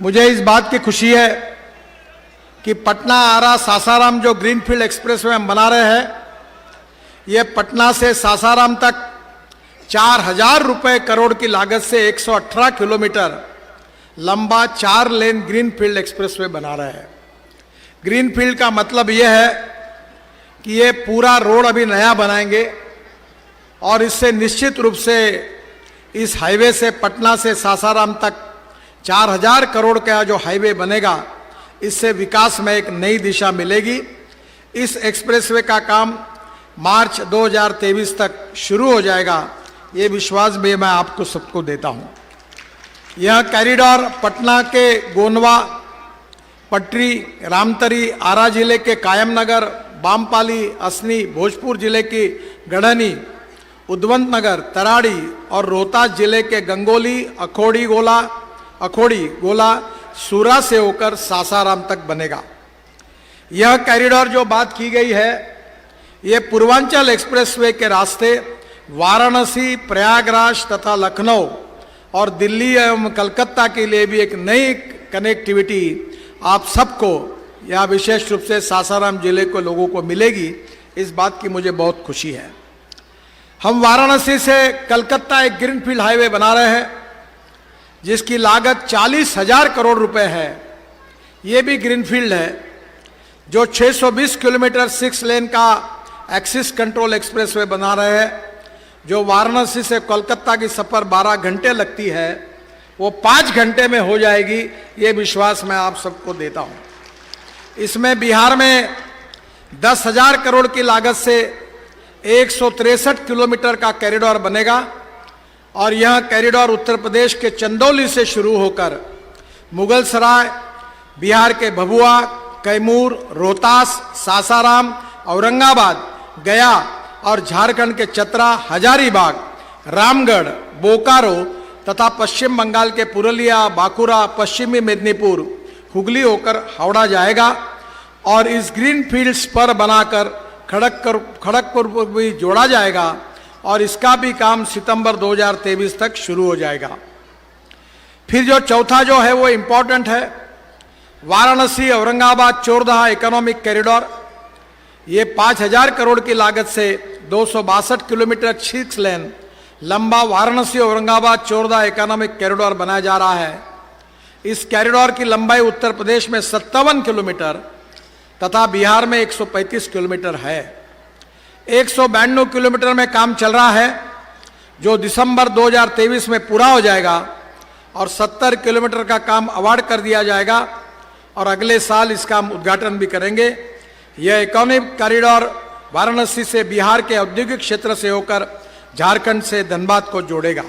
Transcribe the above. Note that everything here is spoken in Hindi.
मुझे इस बात की खुशी है कि पटना आरा सासाराम जो ग्रीनफील्ड एक्सप्रेसवे हम बना रहे हैं, ये पटना से सासाराम तक 4000 रुपए करोड़ की लागत से 118 किलोमीटर लंबा 4 लेन ग्रीनफील्ड एक्सप्रेसवे बना रहे हैं। ग्रीनफील्ड का मतलब यह है कि ये पूरा रोड अभी नया बनाएंगे और इससे निश्चित रूप से इस हाईवे से पटना से सासाराम तक 4000 करोड़ का जो हाईवे बनेगा, इससे विकास में एक नई दिशा मिलेगी। इस एक्सप्रेसवे का काम मार्च 2023 तक शुरू हो जाएगा, ये विश्वास भी मैं आपको सबको देता हूँ। यह कॉरिडोर पटना के गोनवा, पटरी, रामतरी, आरा जिले के कायमनगर, बामपाली, असनी, भोजपुर जिले की गढ़नी, उद्वंत नगर, तराड़ी और रोहतास जिले के गंगोली, अखोड़ी गोला, सूरा से होकर सासाराम तक बनेगा। यह कॉरिडोर जो बात की गई है, यह पूर्वांचल एक्सप्रेसवे के रास्ते वाराणसी, प्रयागराज तथा लखनऊ और दिल्ली एवं कलकत्ता के लिए भी एक नई कनेक्टिविटी आप सबको या विशेष रूप से सासाराम जिले के लोगों को मिलेगी। इस बात की मुझे बहुत खुशी है। हम वाराणसी से कलकत्ता एक ग्रीनफील्ड हाईवे बना रहे हैं जिसकी लागत 40,000 करोड़ रुपए है। ये भी ग्रीनफील्ड है, जो 620 किलोमीटर 6 लेन का एक्सिस कंट्रोल एक्सप्रेसवे बना रहे हैं, जो वाराणसी से कोलकाता की सफ़र 12 घंटे लगती है, वो 5 घंटे में हो जाएगी। ये विश्वास मैं आप सबको देता हूँ। इसमें बिहार में 10,000 करोड़ की लागत से 163 किलोमीटर का कॉरिडोर बनेगा और यह कॉरिडोर उत्तर प्रदेश के चंदौली से शुरू होकर मुगल सराय, बिहार के भभुआ, कैमूर, रोहतास, सासाराम, औरंगाबाद, गया और झारखंड के चतरा, हजारीबाग, रामगढ़, बोकारो तथा पश्चिम बंगाल के पुरुलिया, बांकुरा, पश्चिमी मेदिनीपुर, हुगली होकर हावड़ा जाएगा और इस ग्रीन फील्ड्स पर बनाकर खड़गपुर को भी जोड़ा जाएगा और इसका भी काम सितंबर 2023 तक शुरू हो जाएगा। फिर जो चौथा जो है वो इम्पोर्टेंट है, वाराणसी औरंगाबाद चोरदहा इकोनॉमिक कॉरिडोर। ये 5,000 करोड़ की लागत से 262 किलोमीटर 6 लेन लंबा वाराणसी औरंगाबाद चोरदहा इकोनॉमिक कॉरिडोर बनाया जा रहा है। इस कॉरिडोर की लंबाई उत्तर प्रदेश में 57 किलोमीटर तथा बिहार में 135 किलोमीटर है। 192 किलोमीटर में काम चल रहा है, जो दिसंबर 2023 में पूरा हो जाएगा और 70 किलोमीटर का काम अवार्ड कर दिया जाएगा और अगले साल इसका हम उद्घाटन भी करेंगे। यह इकोनॉमिक कॉरिडोर वाराणसी से बिहार के औद्योगिक क्षेत्र से होकर झारखंड से धनबाद को जोड़ेगा।